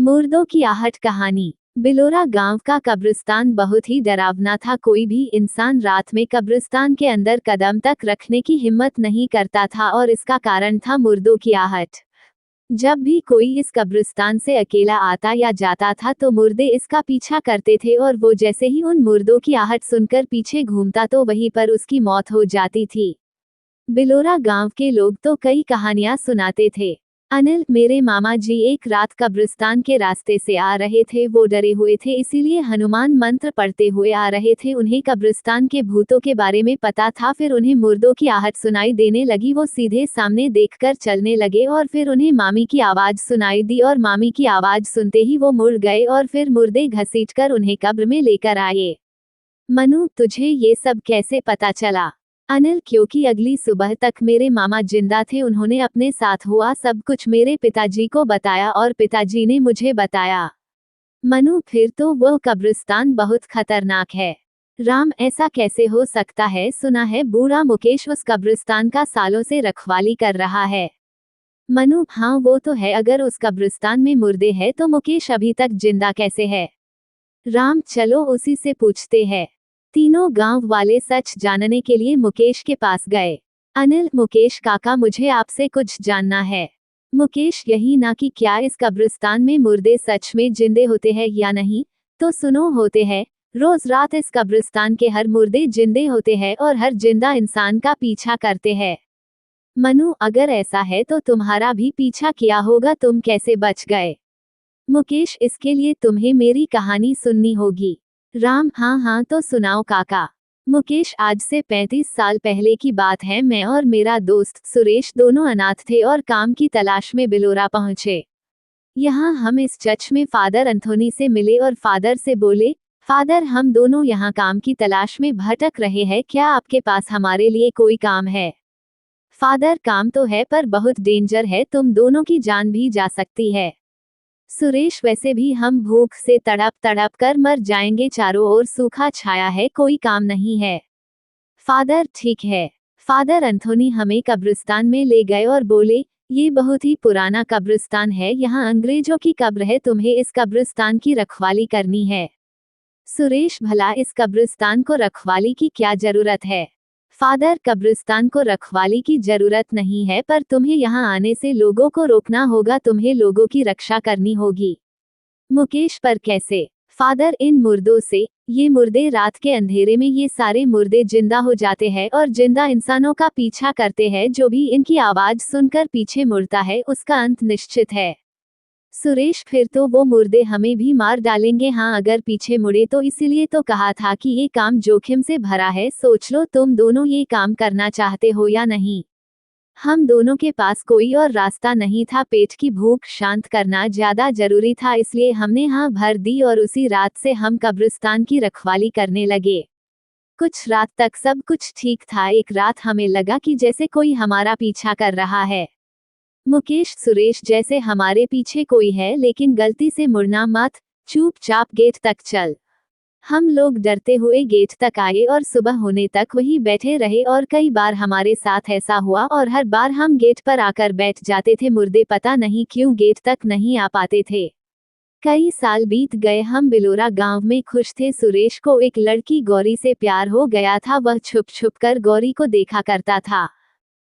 मुर्दों की आहट कहानी। बिलोरा गांव का कब्रिस्तान बहुत ही डरावना था। कोई भी इंसान रात में कब्रिस्तान के अंदर कदम तक रखने की हिम्मत नहीं करता था और इसका कारण था मुर्दों की आहट। जब भी कोई इस कब्रिस्तान से अकेला आता या जाता था तो मुर्दे इसका पीछा करते थे और वो जैसे ही उन मुर्दों की आहट सुनकर पीछे घूमता तो वहीं पर उसकी मौत हो जाती थी। बिलोरा गांव के लोग तो कई कहानियां सुनाते थे। अनिल, मेरे मामा जी एक रात कब्रिस्तान के रास्ते से आ रहे थे। वो डरे हुए थे, इसीलिए हनुमान मंत्र पढ़ते हुए आ रहे थे। उन्हें कब्रिस्तान के भूतों के बारे में पता था। फिर उन्हें मुर्दों की आहट सुनाई देने लगी। वो सीधे सामने देखकर चलने लगे और फिर उन्हें मामी की आवाज सुनाई दी और मामी की आवाज सुनते ही वो मुड़ गए और फिर मुर्दे घसीटकर उन्हें कब्र में लेकर आए। मनु, तुझे ये सब कैसे पता चला? अनिल, क्योंकि अगली सुबह तक मेरे मामा जिंदा थे। उन्होंने अपने साथ हुआ सब कुछ मेरे पिताजी को बताया और पिताजी ने मुझे बताया। मनु, फिर तो वो कब्रिस्तान बहुत खतरनाक है। राम, ऐसा कैसे हो सकता है? सुना है बूढ़ा मुकेश उस कब्रिस्तान का सालों से रखवाली कर रहा है। मनु, हाँ वो तो है। अगर उस कब्रिस्तान में मुर्दे हैं तो मुकेश अभी तक जिंदा कैसे है? राम, चलो उसी से पूछते हैं। तीनों गांव वाले सच जानने के लिए मुकेश के पास गए। अनिल, मुकेश काका, मुझे आपसे कुछ जानना है। मुकेश, यही ना कि क्या इस कब्रिस्तान में मुर्दे सच में जिंदे होते हैं या नहीं? तो सुनो, होते हैं। रोज रात इस कब्रिस्तान के हर मुर्दे जिंदे होते हैं और हर जिंदा इंसान का पीछा करते हैं। मनु, अगर ऐसा है तो तुम्हारा भी पीछा किया होगा, तुम कैसे बच गए? मुकेश, इसके लिए तुम्हें मेरी कहानी सुननी होगी। राम, हाँ हाँ, तो सुनाओ काका। मुकेश, आज से 35 साल पहले की बात है। मैं और मेरा दोस्त सुरेश दोनों अनाथ थे और काम की तलाश में बिलोरा पहुंचे। यहाँ हम इस चर्च में फादर एंथोनी से मिले और फादर से बोले, फादर, हम दोनों यहाँ काम की तलाश में भटक रहे हैं, क्या आपके पास हमारे लिए कोई काम है? फादर, काम तो है पर बहुत डेंजर है, तुम दोनों की जान भी जा सकती है। सुरेश, वैसे भी हम भूख से तड़प तड़प कर मर जाएंगे, चारों ओर सूखा छाया है, कोई काम नहीं है। फादर, ठीक है। फादर एंथोनी हमें कब्रिस्तान में ले गए और बोले, ये बहुत ही पुराना कब्रिस्तान है, यहाँ अंग्रेजों की कब्र है, तुम्हें इस कब्रिस्तान की रखवाली करनी है। सुरेश, भला इस कब्रिस्तान को रखवाली की क्या जरूरत है? फादर, कब्रिस्तान को रखवाली की जरूरत नहीं है, पर तुम्हें यहाँ आने से लोगों को रोकना होगा, तुम्हें लोगों की रक्षा करनी होगी। मुकेश, पर कैसे? फादर, इन मुर्दों से, ये मुर्दे रात के अंधेरे में ये सारे मुर्दे जिंदा हो जाते हैं और जिंदा इंसानों का पीछा करते हैं। जो भी इनकी आवाज सुनकर पीछे मुड़ता है उसका अंत निश्चित है। सुरेश, फिर तो वो मुर्दे हमें भी मार डालेंगे। हाँ, अगर पीछे मुड़े तो। इसीलिए तो कहा था कि ये काम जोखिम से भरा है। सोच लो, तुम दोनों ये काम करना चाहते हो या नहीं? हम दोनों के पास कोई और रास्ता नहीं था। पेट की भूख शांत करना ज्यादा जरूरी था, इसलिए हमने हाँ भर दी और उसी रात से हम कब्रिस्तान की रखवाली करने लगे। कुछ रात तक सब कुछ ठीक था। एक रात हमें लगा कि जैसे कोई हमारा पीछा कर रहा है। मुकेश, सुरेश, जैसे हमारे पीछे कोई है, लेकिन गलती से मुड़ना मत, चुपचाप गेट तक चल। हम लोग डरते हुए गेट तक आए और सुबह होने तक वहीं बैठे रहे और कई बार हमारे साथ ऐसा हुआ और हर बार हम गेट पर आकर बैठ जाते थे। मुर्दे पता नहीं क्यों गेट तक नहीं आ पाते थे। कई साल बीत गए, हम बिलोरा गांव में खुश थे। सुरेश को एक लड़की गौरी से प्यार हो गया था। वह छुप छुप कर गौरी को देखा करता था।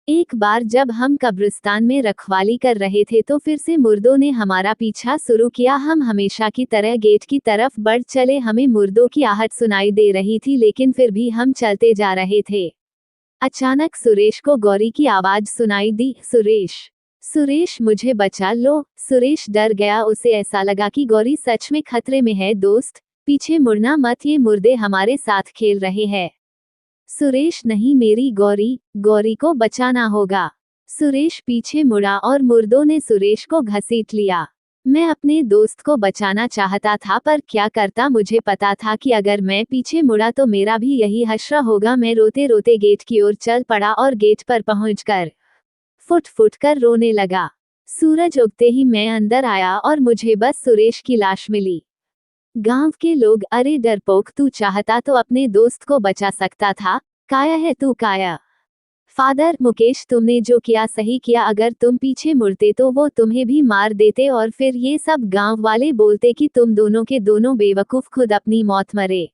एक बार जब हम कब्रिस्तान में रखवाली कर रहे थे तो फिर से मुर्दों ने हमारा पीछा शुरू किया। हम हमेशा की तरह गेट की तरफ बढ़ चले। हमें मुर्दों की आहट सुनाई दे रही थी, लेकिन फिर भी हम चलते जा रहे थे। अचानक सुरेश को गौरी की आवाज सुनाई दी, सुरेश, सुरेश, मुझे बचा लो। सुरेश डर गया, उसे ऐसा लगा कि गौरी सच में खतरे में है। दोस्त, पीछे मुड़ना मत, ये मुर्दे हमारे साथ खेल रहे हैं। सुरेश, नहीं, मेरी गौरी, गौरी को बचाना होगा। सुरेश पीछे मुड़ा और मुर्दों ने सुरेश को घसीट लिया। मैं अपने दोस्त को बचाना चाहता था, पर क्या करता? मुझे पता था कि अगर मैं पीछे मुड़ा तो मेरा भी यही हश्र होगा। मैं रोते रोते गेट की ओर चल पड़ा और गेट पर पहुंचकर फुट फुट कर रोने लगा। सूरज उगते ही मैं अंदर आया और मुझे बस सुरेश की लाश मिली। गांव के लोग, अरे डरपोक, तू चाहता तो अपने दोस्त को बचा सकता था। काया है तू, काया। फादर मुकेश, तुमने जो किया सही किया, अगर तुम पीछे मुड़ते तो वो तुम्हें भी मार देते और फिर ये सब गांव वाले बोलते कि तुम दोनों के दोनों बेवकूफ खुद अपनी मौत मरे।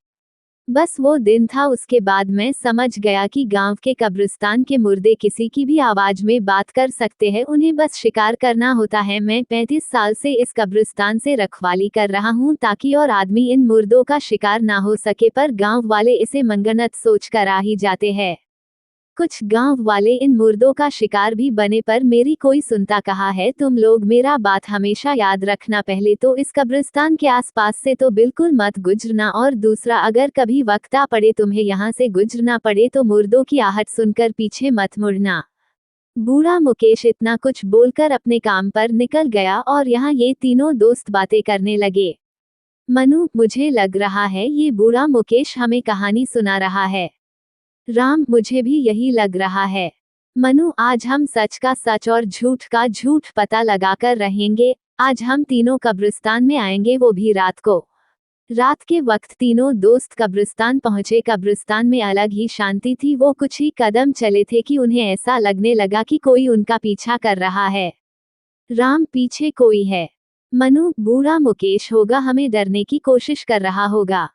बस वो दिन था, उसके बाद मैं समझ गया कि गांव के कब्रिस्तान के मुर्दे किसी की भी आवाज में बात कर सकते हैं, उन्हें बस शिकार करना होता है। मैं 35 साल से इस कब्रिस्तान से रखवाली कर रहा हूं ताकि और आदमी इन मुर्दों का शिकार ना हो सके, पर गांव वाले इसे मंगनत सोच कर आ ही जाते हैं। कुछ गांव वाले इन मुर्दों का शिकार भी बने, पर मेरी कोई सुनता कहा है। तुम लोग मेरा बात हमेशा याद रखना, पहले तो इस कब्रिस्तान के आसपास से तो बिल्कुल मत गुजरना, और दूसरा, अगर कभी वक्त आ पड़े तुम्हें यहाँ से गुजरना पड़े तो मुर्दों की आहट सुनकर पीछे मत मुड़ना। बूढ़ा मुकेश इतना कुछ बोलकर अपने काम पर निकल गया और यहाँ ये तीनों दोस्त बातें करने लगे। मनु, मुझे लग रहा है ये बूढ़ा मुकेश हमें कहानी सुना रहा है। राम, मुझे भी यही लग रहा है। मनु, आज हम सच का सच और झूठ का झूठ पता लगाकर रहेंगे। आज हम तीनों कब्रिस्तान में आएंगे, वो भी रात को। रात के वक्त तीनों दोस्त कब्रिस्तान पहुंचे। कब्रिस्तान में अलग ही शांति थी। वो कुछ ही कदम चले थे कि उन्हें ऐसा लगने लगा कि कोई उनका पीछा कर रहा है। राम, पीछे कोई है। मनु, बूढ़ा मुकेश होगा, हमें डरने की कोशिश कर रहा होगा।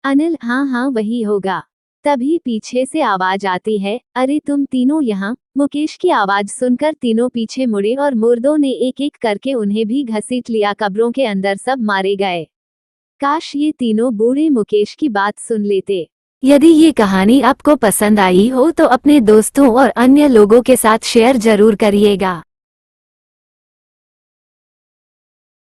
अनिल, हाँ हाँ वही होगा। तभी पीछे से आवाज आती है, अरे तुम तीनों यहाँ। मुकेश की आवाज सुनकर तीनों पीछे मुड़े और मुर्दों ने एक एक करके उन्हें भी घसीट लिया। कब्रों के अंदर सब मारे गए। काश ये तीनों बूढ़े मुकेश की बात सुन लेते। यदि ये कहानी आपको पसंद आई हो तो अपने दोस्तों और अन्य लोगों के साथ शेयर जरूर करिएगा।